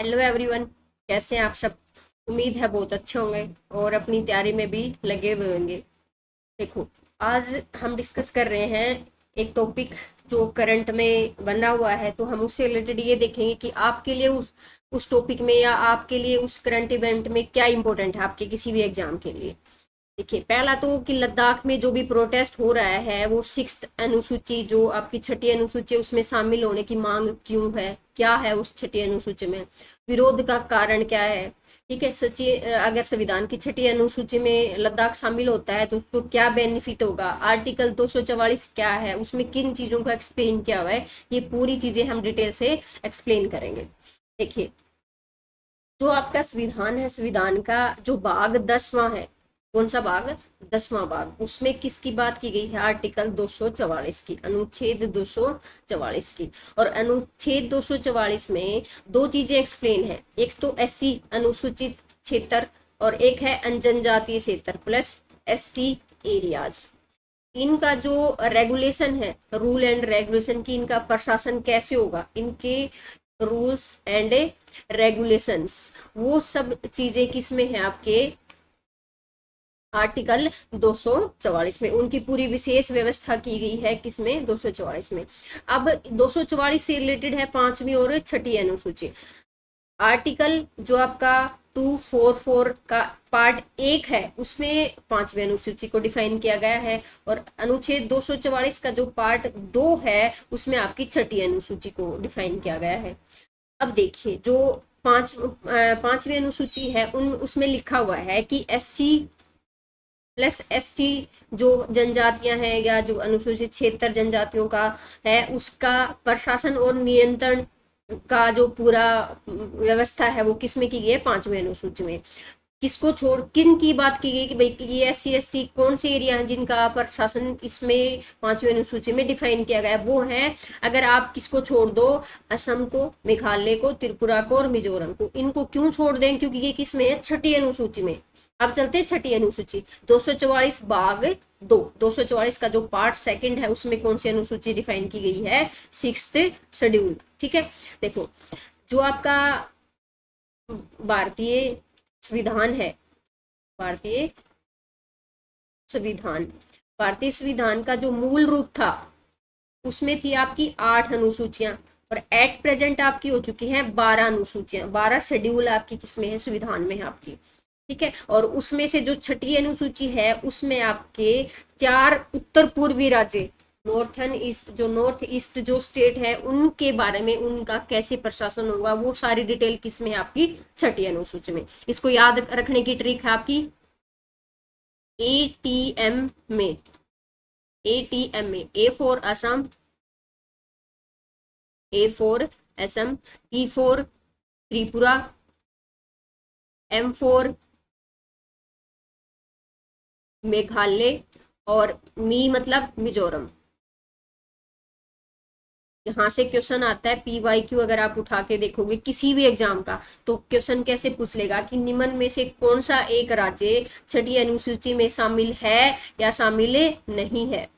Hello everyone. कैसे हैं आप सब? उम्मीद है बहुत अच्छे होंगे और अपनी तैयारी में भी लगे हुए होंगे। देखो, आज हम डिस्कस कर रहे हैं एक टॉपिक जो करंट में बना हुआ है, तो हम उससे रिलेटेड ये देखेंगे कि आपके लिए उस टॉपिक में या आपके लिए उस करंट इवेंट में क्या इंपॉर्टेंट है आपके किसी भी एग्जाम के लिए। देखिए, पहला तो कि लद्दाख में जो भी प्रोटेस्ट हो रहा है वो सिक्स्थ अनुसूची, जो आपकी छठी अनुसूची है, उसमें शामिल होने की मांग क्यों है, क्या है उस छठी अनुसूची में, विरोध का कारण क्या है। ठीक है, सच्ची अगर संविधान की छठी अनुसूची में लद्दाख शामिल होता है तो उसको क्या बेनिफिट होगा, आर्टिकल 244 क्या है, उसमें किन चीजों का एक्सप्लेन किया हुआ है, ये पूरी चीजें हम डिटेल से एक्सप्लेन करेंगे। देखिए, जो आपका संविधान है, संविधान का जो भाग 10वां है, कौन सा भाग? 10वां भाग। उसमें किसकी बात की गई है? आर्टिकल 244 की, अनुच्छेद 244 की। और अनुच्छेद 244 में दो चीजें एक्सप्लेन है, एक तो एससी अनुसूचित क्षेत्र और एक है जनजातीय क्षेत्र प्लस एसटी एरियाज। इनका जो रेगुलेशन है, रूल एंड रेगुलेशन की, इनका प्रशासन कैसे होगा, इनके रूल्स एंड रेगुलेशंस, वो सब चीजें किस में है? आपके आर्टिकल 244 में उनकी पूरी विशेष व्यवस्था की गई है। किसमें? 244 में। अब 244 से रिलेटेड है पांचवी और छठी अनुसूची। आर्टिकल जो आपका 244 का पार्ट 1 है, उसमें पांचवी अनुसूची को डिफाइन किया गया है, और अनुच्छेद 244 का जो पार्ट 2 है उसमें आपकी छठी अनुसूची को डिफाइन किया गया है। अब देखिए, जो पांचवी अनुसूची है उन उसमें लिखा हुआ है कि एससी प्लस एसटी जो जनजातियां हैं या जो अनुसूचित क्षेत्र जनजातियों का है, उसका प्रशासन और नियंत्रण का जो पूरा व्यवस्था है वो किसमें की गई है? पांचवी अनुसूची में। किसको छोड़ किन की बात की गई कि भाई ये एससी एसटी कौन से एरिया हैं जिनका प्रशासन इसमें पांचवी अनुसूची में डिफाइन किया गया है? वो है, अगर आप किसको छोड़ दो, असम को, मेघालय को, त्रिपुरा को और मिजोरम को। इनको क्यों छोड़ दें? क्योंकि ये किसमें है? छठी अनुसूची में। अब चलते हैं छठी अनुसूची 244 भाग 2। 244 का जो पार्ट सेकंड है उसमें कौन सी अनुसूची डिफाइन की गई है? Sixth schedule. ठीक है, देखो, जो आपका भारतीय संविधान है, भारतीय संविधान, भारतीय संविधान का जो मूल रूप था उसमें थी आपकी 8 अनुसूचियां, और एट प्रेजेंट आपकी हो चुकी हैं 12 अनुसूचियां। 12 शेड्यूल आपकी किसमें है? संविधान में है आपकी। ठीक है, और उसमें से जो छठी अनुसूची है उसमें आपके 4 उत्तर पूर्वी राज्य, नॉर्थन ईस्ट, जो नॉर्थ ईस्ट जो स्टेट है उनके बारे में, उनका कैसे प्रशासन होगा, वो सारी डिटेल किसमें है? आपकी छठी अनुसूची में। इसको याद रखने की ट्रिक है आपकी एटीएम में। एटीएम में A for Assam, A for Assam, T for Tripura, M for Meghalaya, और मी मतलब मिजोरम। यहाँ से क्वेश्चन आता है PYQ, अगर आप उठा के देखोगे किसी भी एग्जाम का, तो क्वेश्चन कैसे पूछ लेगा कि निम्न में से कौन सा एक राज्य छठी अनुसूची में शामिल है या शामिल नहीं है।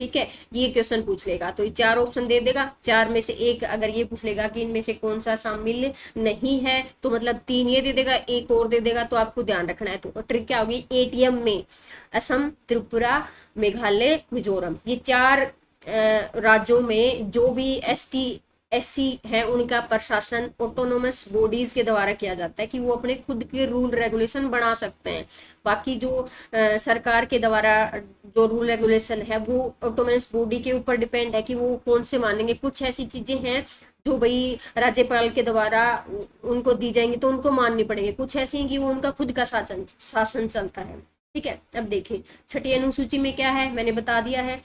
ठीक है, ये क्वेश्चन पूछ लेगा, तो ये 4 ऑप्शन दे देगा, 4 में से एक अगर ये पूछ लेगा कि इनमें से कौन सा शामिल नहीं है, तो मतलब 3 ये दे देगा, एक और दे देगा, तो आपको ध्यान रखना है। तो ट्रिक क्या होगी? एटीएम में असम, त्रिपुरा, मेघालय, मिजोरम, ये 4 राज्यों में जो भी ST SC है उनका प्रशासन ऑटोनोमस बॉडीज के द्वारा किया जाता है, कि वो अपने खुद के रूल रेगुलेशन बना सकते हैं। बाकी जो सरकार के द्वारा जो रूल रेगुलेशन है वो ऑटोनोमस बॉडी के ऊपर डिपेंड है कि वो कौन से मानेंगे। कुछ ऐसी चीजें हैं जो भाई राज्यपाल के द्वारा उनको दी जाएंगी तो उनको माननी पड़ेगी, कुछ ऐसी हैं कि वो उनका खुद का शासन शासन चलता है। ठीक है, अब देखिए छठी अनुसूची में क्या है, मैंने बता दिया है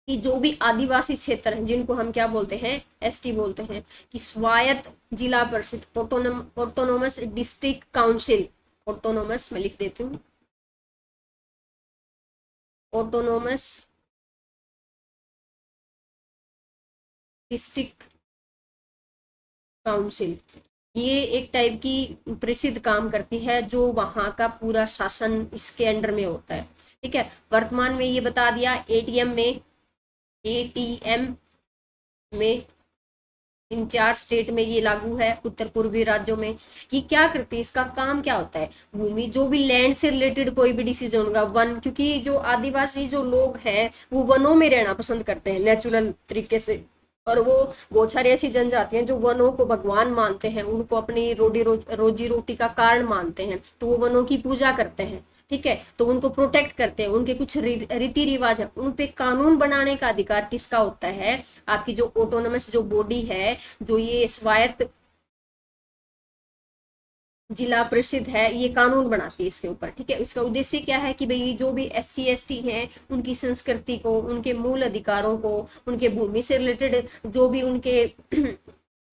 कि जो भी आदिवासी क्षेत्र हैं जिनको हम क्या बोलते हैं? ST बोलते हैं, कि स्वायत्त जिला परिषद, ऑटोनोमस डिस्ट्रिक्ट काउंसिल, ऑटोनोमस मैं लिख देती हूँ, ऑटोनोमस डिस्ट्रिक्ट काउंसिल, ये एक टाइप की परिषद काम करती है जो वहां का पूरा शासन इसके अंडर में होता है। ठीक है, वर्तमान में ये बता दिया, एटीएम में इन 4 स्टेट में ये लागू है, उत्तर पूर्वी राज्यों में। ये क्या करती है, इसका काम क्या होता है, भूमि जो भी लैंड से रिलेटेड कोई भी डिसीजन होगा, वन, क्योंकि जो आदिवासी जो लोग हैं वो वनों में रहना पसंद करते हैं नेचुरल तरीके से, और वो बहुत सारी ऐसी जनजातियां जो वनों को भगवान मानते हैं, उनको अपनी रोजी रोटी का कारण मानते हैं, तो वो वनों की पूजा करते हैं, ठीक है, तो उनको प्रोटेक्ट करते हैं, उनके कुछ रीति रिवाज है, उन पे कानून बनाने का अधिकार किसका होता है, आपकी जो ऑटोनमस जो बॉडी है, जो ये स्वायत्त जिला परिषद है, ये कानून बनाती है इसके ऊपर, ठीक है। इसका उद्देश्य क्या है कि भाई जो भी SC ST हैं उनकी संस्कृति को, उनके मूल अधिकारों को, उनके भूमि से रिलेटेड जो भी उनके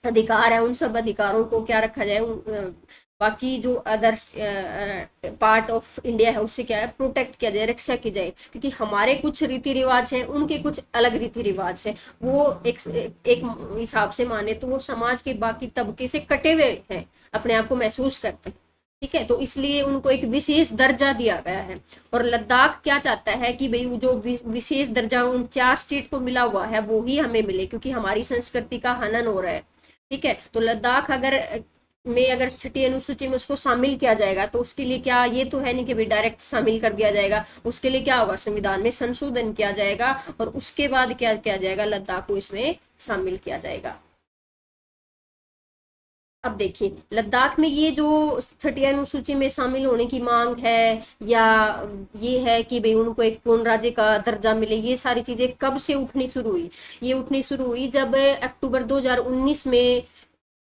अधिकार है, उन सब अधिकारों को क्या रखा जाए, बाकी जो अदर्स पार्ट ऑफ इंडिया है उससे क्या है, प्रोटेक्ट किया जाए, रक्षा की जाए, क्योंकि हमारे कुछ रीति रिवाज हैं, उनके कुछ अलग रीति रिवाज है, वो एक हिसाब से माने तो वो समाज के बाकी तबके से कटे हुए हैं, अपने आप को महसूस करते हैं, ठीक है, तो इसलिए उनको एक विशेष दर्जा दिया गया है। और लद्दाख क्या चाहता है कि भाई जो विशेष दर्जा उन 4 स्टेट को मिला हुआ है वो ही हमें मिले, क्योंकि हमारी संस्कृति का हनन हो रहा है, ठीक है। तो लद्दाख अगर 6ठी अनुसूची में उसको शामिल किया जाएगा तो उसके लिए क्या, ये तो है नहीं कि भाई डायरेक्ट शामिल कर दिया जाएगा, उसके लिए क्या होगा, संविधान में संशोधन किया जाएगा और उसके बाद क्या किया जाएगा, लद्दाख को इसमें शामिल किया जाएगा। अब देखिए लद्दाख में ये जो 6ठी अनुसूची में शामिल होने की मांग है, या ये है कि भाई उनको एक पूर्ण राज्य का दर्जा मिले, ये सारी चीजें कब से उठनी शुरू हुई, ये उठनी शुरू हुई जब अक्टूबर 2019 में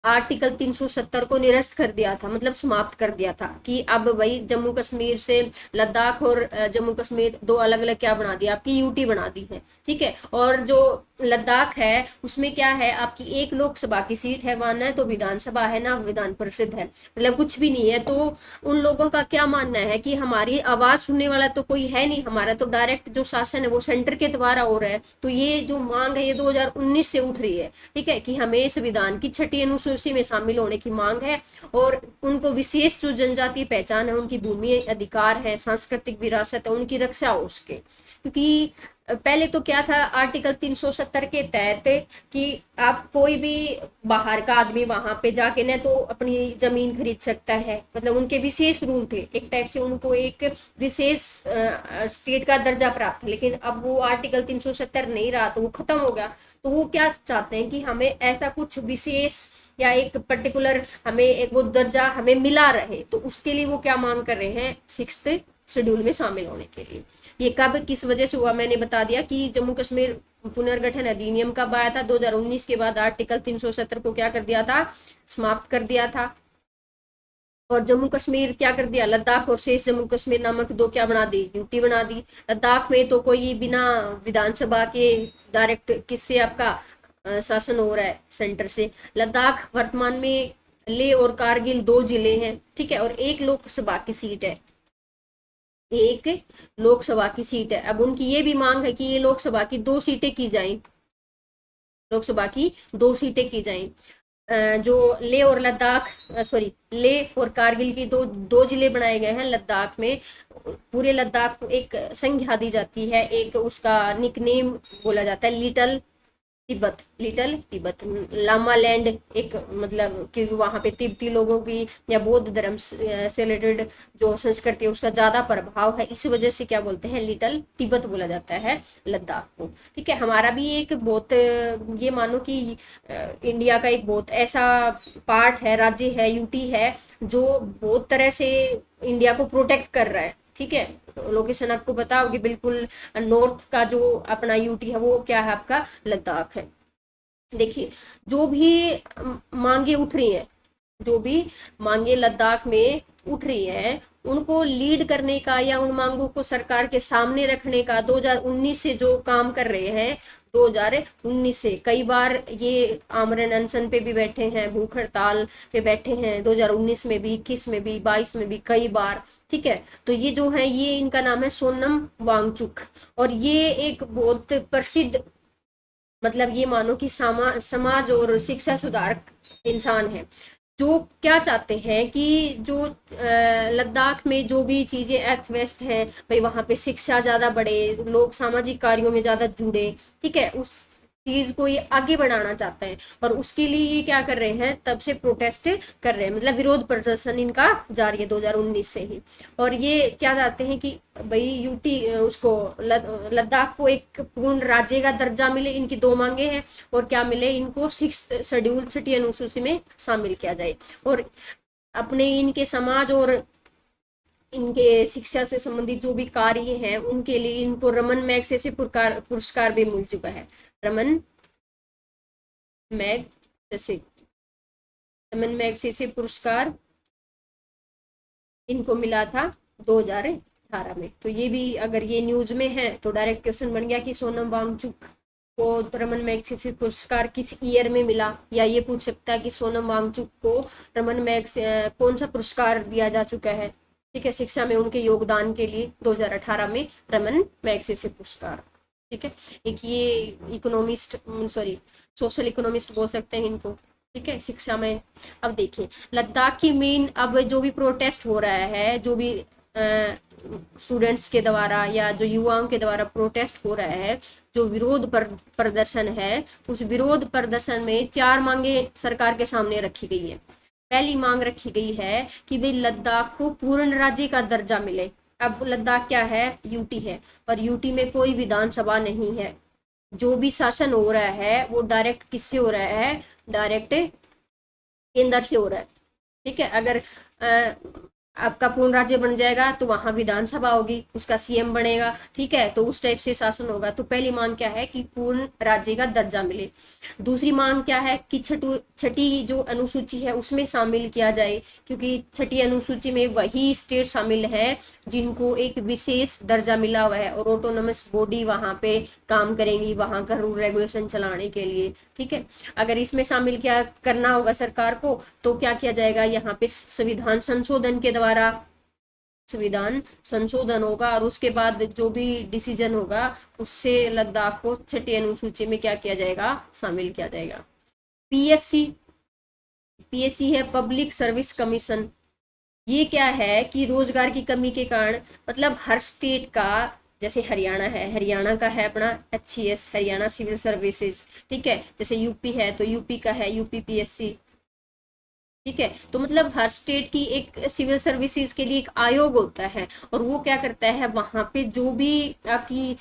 आर्टिकल 370 को निरस्त कर दिया था, मतलब समाप्त कर दिया था, कि अब भाई जम्मू कश्मीर से लद्दाख और जम्मू कश्मीर दो अलग अलग क्या बना दिया, आपकी यूटी बना दी है, ठीक है। और जो लद्दाख है उसमें क्या है, आपकी एक लोकसभा की सीट है, वहां ना तो विधानसभा है ना विधान परिषद है, मतलब कुछ भी नहीं है। तो उन लोगों का क्या मानना है कि हमारी आवाज सुनने वाला तो कोई है नहीं, हमारा तो डायरेक्ट जो शासन है वो सेंटर के द्वारा हो रहा है। तो ये जो मांग है ये 2019 से उठ रही है, ठीक है, कि हमें संविधान की 6ठी अनुसूची में शामिल होने की मांग है, और उनको विशेष जो जनजातीय पहचान है, उनकी भूमि अधिकार है, सांस्कृतिक विरासत है, उनकी रक्षा हो उसके, क्योंकि पहले तो क्या था आर्टिकल 370 के तहत कि आप कोई भी बाहर का आदमी वहां पे जाके ना तो अपनी जमीन खरीद सकता है, मतलब उनके विशेष रूल थे, एक टाइप से उनको एक विशेष स्टेट का दर्जा प्राप्त था। लेकिन अब वो आर्टिकल 370 नहीं रहा, तो वो खत्म हो गया। तो वो क्या चाहते हैं कि हमें ऐसा कुछ विशेष या एक पर्टिकुलर हमें एक वो दर्जा हमें मिला रहे, तो उसके लिए वो क्या मांग कर रहे हैं, 6th शेड्यूल में शामिल होने के लिए। ये कब किस वजह से हुआ, मैंने बता दिया कि जम्मू कश्मीर पुनर्गठन अधिनियम कब आया था, 2019 के बाद आर्टिकल 370 को क्या कर दिया था, समाप्त कर दिया था। और जम्मू कश्मीर क्या कर दिया, लद्दाख और शेष जम्मू कश्मीर नामक दो क्या बना दी, यूटी बना दी। लद्दाख में तो कोई बिना विधानसभा के डायरेक्ट किससे आपका शासन हो रहा है, सेंटर से। लद्दाख वर्तमान में लेह और कारगिल 2 जिले हैं, ठीक है, और एक लोकसभा की सीट है, एक लोकसभा की सीट है। अब उनकी ये भी मांग है कि ये लोकसभा की 2 सीटें की जाएं, लोकसभा की 2 सीटें की जाएं। जो लेह और लद्दाख सॉरी लेह और कारगिल की दो जिले बनाए गए हैं लद्दाख में। पूरे लद्दाख को एक संज्ञा दी जाती है, एक उसका निकनेम बोला जाता है लिटिल तिब्बत, लामा लैंड, एक मतलब क्योंकि वहां पे तिब्बती लोगों की या बौद्ध धर्म से रिलेटेड जो संस्कृति है उसका ज्यादा प्रभाव है, इस वजह से क्या बोलते हैं, लिटिल तिब्बत बोला जाता है लद्दाख को, ठीक है। हमारा भी एक बहुत ये मानो कि इंडिया का एक बहुत ऐसा पार्ट है, राज्य है, यूटी है, जो बहुत तरह से इंडिया को प्रोटेक्ट कर रहा है, ठीक है। लोकेशन आपको पता होगी बिल्कुल, नॉर्थ का जो अपना यूटी है वो क्या है, आपका लद्दाख है। देखिए जो भी मांगे उठ रही हैं, जो भी मांगे लद्दाख में उठ रही है, उनको लीड करने का या उन मांगों को सरकार के सामने रखने का 2019 से जो काम कर रहे हैं, 2019 से कई बार ये आमरण अनशन पे भी बैठे हैं, भूख हड़ताल पे बैठे हैं, 2019 में भी, 21 में भी, 22 में भी कई बार, ठीक है। तो ये जो है ये इनका नाम है सोनम वांगचुक, और ये एक बहुत प्रसिद्ध मतलब ये मानो कि समाज और शिक्षा सुधारक इंसान है, जो क्या चाहते हैं कि जो लद्दाख में जो भी चीजें अस्त व्यस्त हैं, भाई वहां पे शिक्षा ज्यादा बढ़े, लोग सामाजिक कार्यों में ज्यादा जुड़े, ठीक है, उस चीज को ये आगे बढ़ाना चाहते हैं, और उसके लिए ये क्या कर रहे हैं, तब से प्रोटेस्ट कर रहे हैं, मतलब विरोध प्रदर्शन इनका जारी है 2019 से ही। और ये क्या चाहते हैं कि भाई यूटी उसको लद्दाख को एक पूर्ण राज्य का दर्जा मिले, इनकी दो मांगे हैं। और क्या मिले इनको, 6th शेड्यूल छठी अनुसूची में शामिल किया जाए, और अपने इनके समाज और इनके शिक्षा से संबंधित जो भी कार्य हैं उनके लिए इनको रमन मैग्सेसे पुरस्कार भी मिल चुका है। रमन मैग्सेसे रमन मैग्सेसे पुरस्कार इनको मिला था 2018 में। तो ये भी अगर ये न्यूज में है तो डायरेक्ट क्वेश्चन बन गया कि सोनम वांगचुक को रमन मैग्सेसे पुरस्कार किस ईयर में मिला, या ये पूछ सकता है कि सोनम वांगचुक को रमन मैग्स कौन सा पुरस्कार दिया जा चुका है, ठीक है, शिक्षा में उनके योगदान के लिए 2018 में रमन मैग्सेसे पुरस्कार। ठीक है, एक ये इकोनॉमिस्ट सोशल इकोनॉमिस्ट बोल सकते हैं इनको, ठीक है, शिक्षा में। अब देखिए लद्दाख की मेन अब जो भी प्रोटेस्ट हो रहा है, जो भी स्टूडेंट्स के द्वारा या जो युवाओं के द्वारा प्रोटेस्ट हो रहा है, जो विरोध प्रदर्शन है, उस विरोध प्रदर्शन में 4 मांगे सरकार के सामने रखी गई है। पहली मांग रखी गई है कि भाई लद्दाख को पूर्ण राज्य का दर्जा मिले। अब लद्दाख क्या है, यूटी है, और यूटी में कोई विधानसभा नहीं है। जो भी शासन हो रहा है वो डायरेक्ट किससे हो रहा है, डायरेक्ट केंद्र से हो रहा है। ठीक है, अगर आपका पूर्ण राज्य बन जाएगा तो वहां विधानसभा होगी, उसका सीएम बनेगा, ठीक है, तो उस टाइप से शासन होगा। तो पहली मांग क्या है कि पूर्ण राज्य का दर्जा मिले। दूसरी मांग क्या है कि छठी जो अनुसूची है उसमें शामिल किया जाए, क्योंकि छठी अनुसूची में वही स्टेट शामिल है जिनको एक विशेष दर्जा मिला हुआ है, और ऑटोनोमस बॉडी वहां पे काम करेंगी वहां का रूल रेगुलेशन चलाने के लिए। ठीक है, अगर इसमें शामिल क्या करना होगा सरकार को, तो क्या किया जाएगा, यहाँ पे संविधान संशोधन के द्वारा संविधान संशोधन होगा, और उसके बाद जो भी डिसीजन होगा उससे लद्दाख को छठी अनुसूची में क्या किया जाएगा, शामिल किया जाएगा। पीएससी है पब्लिक सर्विस कमीशन। ये क्या है कि रोजगार की कमी के कारण, मतलब हर स्टेट का, जैसे हरियाणा है, हरियाणा का है अपना HCS हरियाणा सिविल सर्विसेज, ठीक है, जैसे यूपी है तो यूपी का है यूपी PSC। ठीक है, तो मतलब हर स्टेट की एक सिविल सर्विसेज के लिए एक आयोग होता है, और वो क्या करता है, वहां पे जो भी आपकी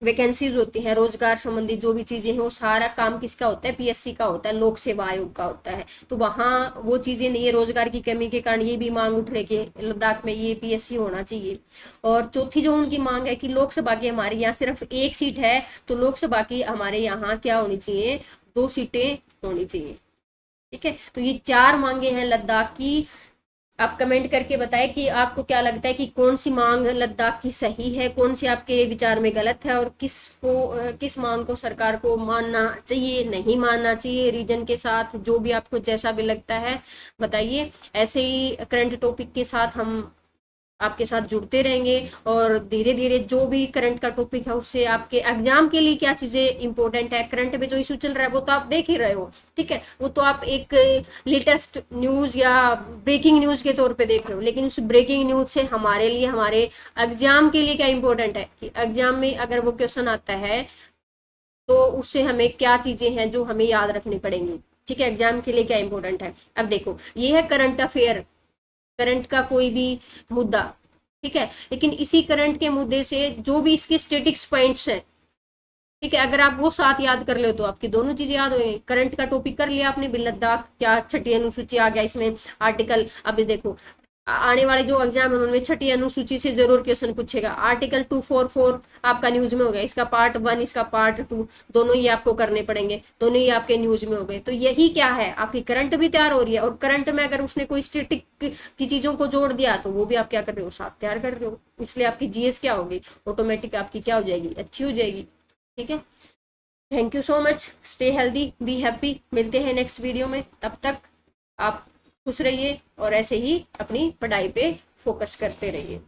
वैकेंसीज होती हैं, रोजगार संबंधी जो भी चीजें हैं, वो सारा काम किसका होता है, PSC का होता है, लोक सेवा आयोग का होता है। तो वहां वो चीजें नहीं है, रोजगार की कमी के कारण ये भी मांग उठ रही है लद्दाख में ये PSC होना चाहिए। और चौथी जो उनकी मांग है कि लोकसभा की हमारे यहाँ सिर्फ 1 सीट है, तो लोकसभा की हमारे यहाँ क्या होनी चाहिए, 2 सीटें होनी चाहिए। ठीक है, तो ये 4 मांगे हैं लद्दाख की। आप कमेंट करके बताएं कि आपको क्या लगता है कि कौन सी मांग लद्दाख की सही है, कौन सी आपके विचार में गलत है, और किस मांग को सरकार को मानना चाहिए, नहीं मानना चाहिए, रीजन के साथ जो भी आपको जैसा भी लगता है बताइए। ऐसे ही करंट टॉपिक के साथ हम आपके साथ जुड़ते रहेंगे, और धीरे धीरे जो भी करंट का टॉपिक है उससे आपके एग्जाम के लिए क्या चीजें इंपॉर्टेंट है, करंट में जो इशू चल रहा है वो तो आप देख ही रहे हो, ठीक है, वो तो आप एक लेटेस्ट न्यूज या ब्रेकिंग न्यूज के तौर पे देख रहे हो, लेकिन उस ब्रेकिंग न्यूज से हमारे लिए, हमारे एग्जाम के लिए क्या इंपॉर्टेंट है कि एग्जाम में अगर वो क्वेश्चन आता है तो उससे हमें क्या चीजें हैं जो हमें याद रखनी पड़ेंगी। ठीक है, एग्जाम के लिए क्या इंपॉर्टेंट है। अब देखो ये है करंट अफेयर, करंट का कोई भी मुद्दा, ठीक है, लेकिन इसी करंट के मुद्दे से जो भी इसके स्टेटिक्स पॉइंट्स हैं, ठीक है, अगर आप वो साथ याद कर ले तो आपकी दोनों चीजें याद हो गई। करंट का टॉपिक कर लिया आपने, लद्दाख क्या छठी अनुसूची आ गया इसमें आर्टिकल। अब देखो आने वाले जो एग्जाम है उनमें छठी अनुसूची से जरूर क्वेश्चन पूछेगा। आर्टिकल 244 आपका न्यूज में हो गया, इसका पार्ट 1 इसका पार्ट 2 दोनों ही आपको करने पड़ेंगे, दोनों ही आपके न्यूज में हो गए। तो यही क्या है, आपकी करंट भी तैयार हो रही है, और करंट में अगर उसने कोई स्टेटिक की चीजों को जोड़ दिया तो वो भी आप क्या कर रहे हो, साथ तैयार कर रहे हो। इसलिए आपकी GS क्या होगी, ऑटोमेटिक आपकी क्या हो जाएगी, अच्छी हो जाएगी। ठीक है, thank you so much, stay healthy be happy, मिलते हैं नेक्स्ट वीडियो में, तब तक आप खुश रहिए और ऐसे ही अपनी पढ़ाई पे फोकस करते रहिए।